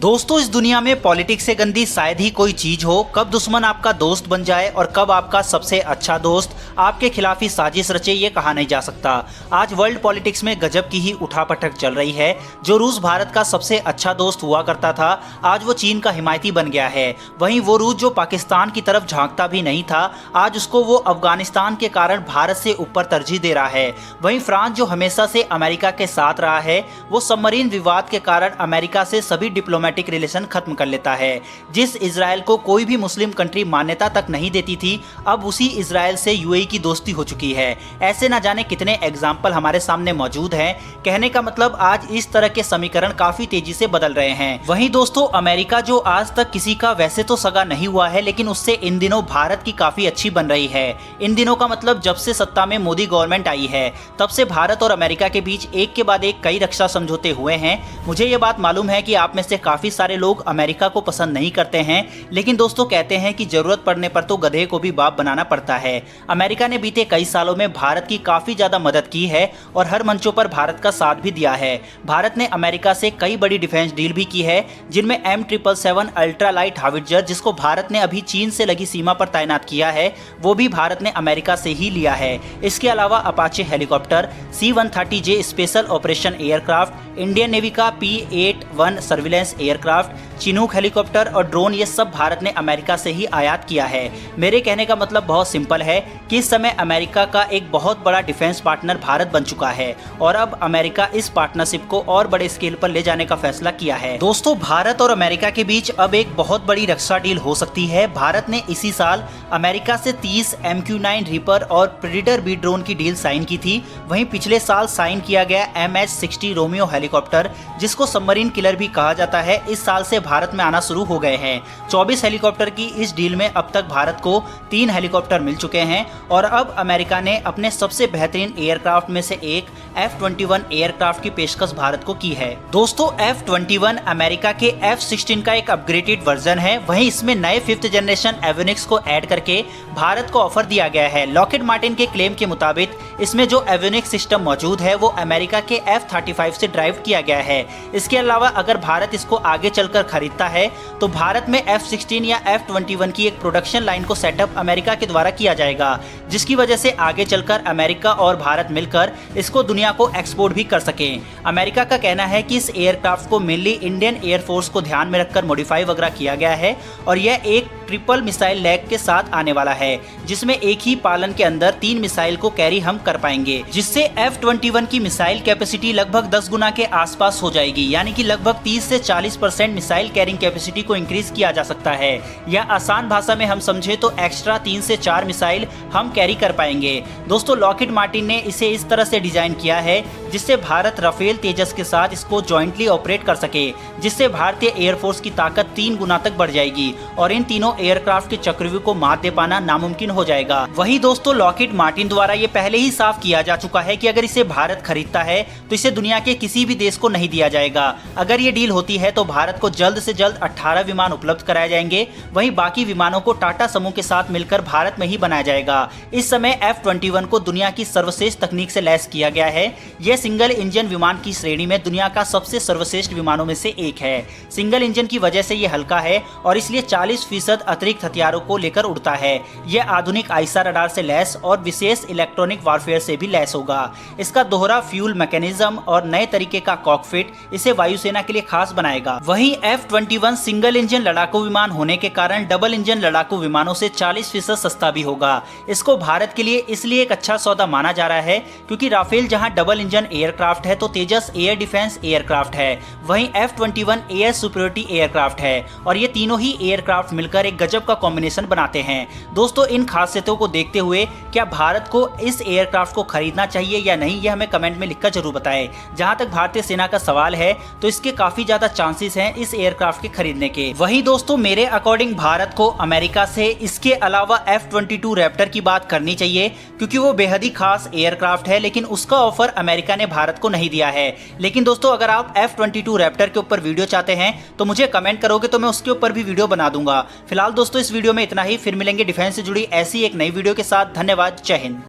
दोस्तों, इस दुनिया में पॉलिटिक्स से गंदी शायद ही कोई चीज हो। कब दुश्मन आपका दोस्त बन जाए और कब आपका सबसे अच्छा दोस्त आपके खिलाफ ही साजिश रचे, ये कहा नहीं जा सकता। आज वर्ल्ड पॉलिटिक्स में गजब की ही उठापटक चल रही है। जो रूस भारत का सबसे अच्छा दोस्त हुआ करता था, आज वो चीन का हिमायती बन गया है। वहीं वो रूस जो पाकिस्तान की तरफ झांकता भी नहीं था, आज उसको वो अफगानिस्तान के कारण भारत से ऊपर तरजीह दे रहा है। वहीं फ्रांस जो हमेशा से अमेरिका के साथ रहा है, वो सबमरीन विवाद के कारण अमेरिका से सभी डिप्लोमेटिक रिलेशन खत्म कर लेता है। जिस इजराइल को कोई भी मुस्लिम कंट्री मान्यता तक नहीं देती थी, अब उसी इजराइल से यूएई की दोस्ती हो चुकी है। ऐसे ना जाने कितने एग्जाम्पल हमारे सामने मौजूद हैं। कहने का मतलब आज इस तरह के समीकरण काफी तेजी से बदल रहे हैं। वहीं दोस्तों, अमेरिका जो आज तक किसी का वैसे तो सगा नहीं हुआ है, लेकिन उससे इन दिनों भारत की काफी अच्छी बन रही है। इन दिनों का मतलब जब से सत्ता में मोदी गवर्नमेंट आई है, तब से भारत और अमेरिका के बीच एक के बाद एक कई रक्षा समझौते हुए हैं। मुझे ये बात मालूम है कि आप में से काफी सारे लोग अमेरिका को पसंद नहीं करते हैं, लेकिन दोस्तों कहते हैं कि जरूरत पड़ने पर तो गधे को भी बाप बनाना पड़ता है। अमेरिका ने बीते कई सालों में भारत की काफी ज्यादा मदद की है और हर मंचों पर भारत का साथ भी दिया है। भारत ने अमेरिका से कई बड़ी डिफेंस डील भी की है, जिनमें M777 अल्ट्रा लाइट हावित्जर, जिसको भारत ने अभी चीन से लगी सीमा पर तैनात किया है, वो भी भारत ने अमेरिका से ही लिया है। इसके अलावा Apache helicopter, C-130J special operation aircraft, Indian navy का P-8-1 surveillance aircraft, Chinook helicopter और ड्रोन, ये सब भारत ने अमेरिका से ही आयात किया है। मेरे कहने का मतलब बहुत सिंपल है कि इस समय अमेरिका का एक बहुत बड़ा डिफेंस पार्टनर भारत बन चुका है और अब अमेरिका इस पार्टनरशिप को और बड़े स्केल पर ले जाने का फैसला किया है। दोस्तों, भारत और अमेरिका के बीच अब एक बहुत बड़ी रक्षा डील हो सकती है। भारत ने इसी साल अमेरिका से 30 MQ-9 रीपर और प्रेडेटर बी ड्रोन की डील साइन की थी। वहीं पिछले साल साइन किया गया MH-60 रोमियो हेलीकॉप्टर, जिसको सबमरीन किलर भी कहा जाता है, इस साल से भारत में आना शुरू हो गए हैं। 24 हेलीकॉप्टर की इस डील में अब तक भारत को 3 हेलीकॉप्टर मिल चुके हैं और अब अमेरिका ने अपने सबसे बेहतरीन एयरक्राफ्ट में से एक F-21 एयरक्राफ्ट की पेशकश भारत को की है। दोस्तों, F-21 अमेरिका के F-16 का एक अपग्रेडेड वर्जन है। वहीं इसमें नए 5th जनरेशन एवियोनिक्स को ऐड करके भारत को ऑफर दिया गया है। लॉकहीड मार्टिन के क्लेम के मुताबिक इसमें जो एवियोनिक्स सिस्टम मौजूद है, वो अमेरिका के F-35 से ड्राइव किया गया है। इसके अलावा अगर भारत इसको आगे चलकर खरीदता है, तो भारत में F-16 या F-21 की एक प्रोडक्शन लाइन को सेटअप अमेरिका के द्वारा किया जाएगा, जिसकी वजह से आगे चलकर अमेरिका और भारत मिलकर इसको दुनिया को एक्सपोर्ट भी कर सकें। अमेरिका का कहना है कि इस एयरक्राफ्ट को मेनली इंडियन एयरफोर्स को ध्यान में रखकर मॉडिफाई वगैरह किया गया है और यह एक ट्रिपल मिसाइल लैग के साथ आने वाला है, जिसमें एक ही पालन के अंदर 3 मिसाइल को कैरी हम कर पाएंगे, जिससे F-21 की मिसाइल कैपेसिटी लगभग 10 गुना के आसपास हो जाएगी। यानी कि लगभग 30 से 40% मिसाइल कैरिंग कैपेसिटी को इंक्रीज किया जा सकता है, या आसान भाषा में हम समझे तो एक्स्ट्रा 3 से 4 मिसाइल हम कैरी कर पाएंगे। दोस्तों, लॉकहीड मार्टिन ने इसे इस तरह से डिजाइन किया है जिससे भारत राफेल तेजस के साथ इसको जॉइंटली ऑपरेट कर सके, जिससे भारतीय एयरफोर्स की ताकत 3 गुना तक बढ़ जाएगी और इन तीनों एयरक्राफ्ट के चक्रव्यूह को मात दे पाना नामुमकिन हो जाएगा। वहीं दोस्तों, लॉकहीड मार्टिन द्वारा ये पहले ही साफ किया जा चुका है कि अगर इसे भारत खरीदता है तो इसे दुनिया के किसी भी देश को नहीं दिया जाएगा। अगर ये डील होती है तो भारत को जल्द से जल्द 18 विमान उपलब्ध कराए जाएंगे। वहीं बाकी विमानों को टाटा समूह के साथ मिलकर भारत में ही बनाया जाएगा। इस समय F-21 को दुनिया की सर्वश्रेष्ठ तकनीक से लैस किया गया है। यह सिंगल इंजन विमान की श्रेणी में दुनिया का सबसे सर्वश्रेष्ठ विमानों में से एक है। सिंगल इंजन की वजह से यह हल्का है और इसलिए 40% अतिरिक्त हथियारों को लेकर उड़ता है। यह आधुनिक आईसा रडार से लैस और विशेष इलेक्ट्रॉनिक वारफेयर से भी लैस होगा। इसका दोहरा फ्यूल मैकेनिज्म और नए तरीके का कॉकपिट इसे वायुसेना के लिए खास बनाएगा। वहीं F-21 सिंगल इंजन लड़ाकू विमान होने के कारण डबल इंजन लड़ाकू विमानों से 40% सस्ता भी होगा। इसको भारत के लिए इसलिए एक अच्छा सौदा माना जा रहा है क्योंकि राफेल जहां डबल इंजन एयरक्राफ्ट है, तो तेजस एयर डिफेंस एयरक्राफ्ट है। वहीं F-21 एयर सुपीरियरिटी एयरक्राफ्ट है और ये तीनों ही एयरक्राफ्ट मिलकर एक गजब का कॉम्बिनेशन बनाते हैं। दोस्तों, इन खासियतों को देखते हुए क्या भारत को इस एयरक्राफ्ट को खरीदना चाहिए या नहीं, ये हमें कमेंट में लिखकर जरूर बताएं। जहां तक भारतीय सेना का सवाल है, तो इसके काफी ज्यादा चांसेस हैं इस एयरक्राफ्ट के खरीदने के। वहीं दोस्तों, मेरे अकॉर्डिंग भारत को अमेरिका से इसके अलावा F-22 रैप्टर की बात करनी चाहिए क्योंकि वो बेहद ही खास एयरक्राफ्ट है, लेकिन उसका ऑफर अमेरिका ने भारत को नहीं दिया है। लेकिन दोस्तों, अगर आप F-22 रैप्टर के ऊपर वीडियो चाहते हैं तो मुझे कमेंट करोगे तो मैं उसके ऊपर भी वीडियो बना दूंगा। फिलहाल दोस्तों, इस वीडियो में इतना ही। फिर मिलेंगे डिफेंस से जुड़ी ऐसी एक नई वीडियो के साथ। धन्यवाद। जय हिंद।